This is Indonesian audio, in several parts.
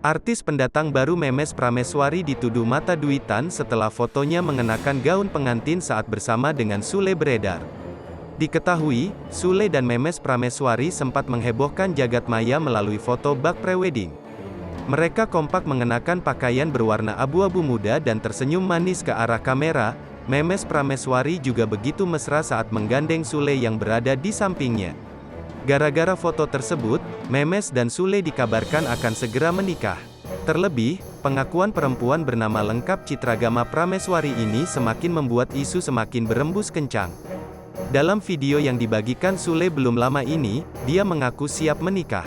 Artis pendatang baru Memes Prameswari dituduh mata duitan setelah fotonya mengenakan gaun pengantin saat bersama dengan Sule beredar. Diketahui, Sule dan Memes Prameswari sempat menghebohkan jagat maya melalui foto bak prewedding. Mereka kompak mengenakan pakaian berwarna abu-abu muda dan tersenyum manis ke arah kamera. Memes Prameswari juga begitu mesra saat menggandeng Sule yang berada di sampingnya. Gara-gara foto tersebut, Memes dan Sule dikabarkan akan segera menikah. Terlebih, pengakuan perempuan bernama lengkap Citragama Prameswari ini semakin membuat isu semakin berembus kencang. Dalam video yang dibagikan Sule belum lama ini, dia mengaku siap menikah.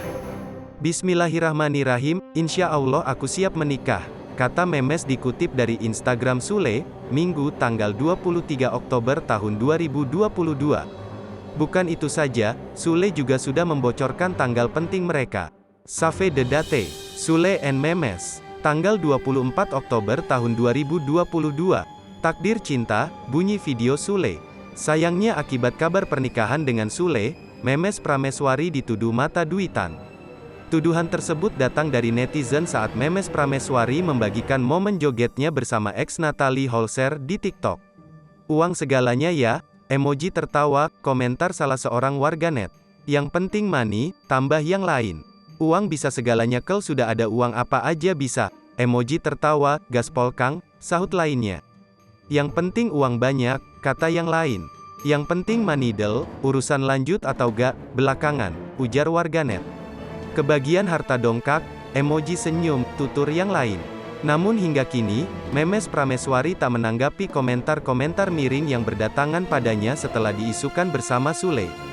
Bismillahirrahmanirrahim, insya Allah aku siap menikah, kata Memes dikutip dari Instagram Sule, Minggu tanggal 23 Oktober tahun 2022. Bukan itu saja, Sule juga sudah membocorkan tanggal penting mereka. Save the date, Sule and Memes. Tanggal 24 Oktober tahun 2022. Takdir cinta, bunyi video Sule. Sayangnya akibat kabar pernikahan dengan Sule, Memes Prameswari dituduh mata duitan. Tuduhan tersebut datang dari netizen saat Memes Prameswari membagikan momen jogetnya bersama ex Natalie Holzer di TikTok. Uang segalanya ya, emoji tertawa, komentar salah seorang warganet. Yang penting money, tambah yang lain. Uang bisa segalanya kel sudah ada uang apa aja bisa. Emoji tertawa, gaspol Kang, sahut lainnya. Yang penting uang banyak, kata yang lain. Yang penting money del, urusan lanjut atau gak, belakangan, ujar warganet. Kebagian harta dongkak, emoji senyum, tutur yang lain. Namun hingga kini, Memes Prameswari tak menanggapi komentar-komentar miring yang berdatangan padanya setelah diisukan bersama Sule.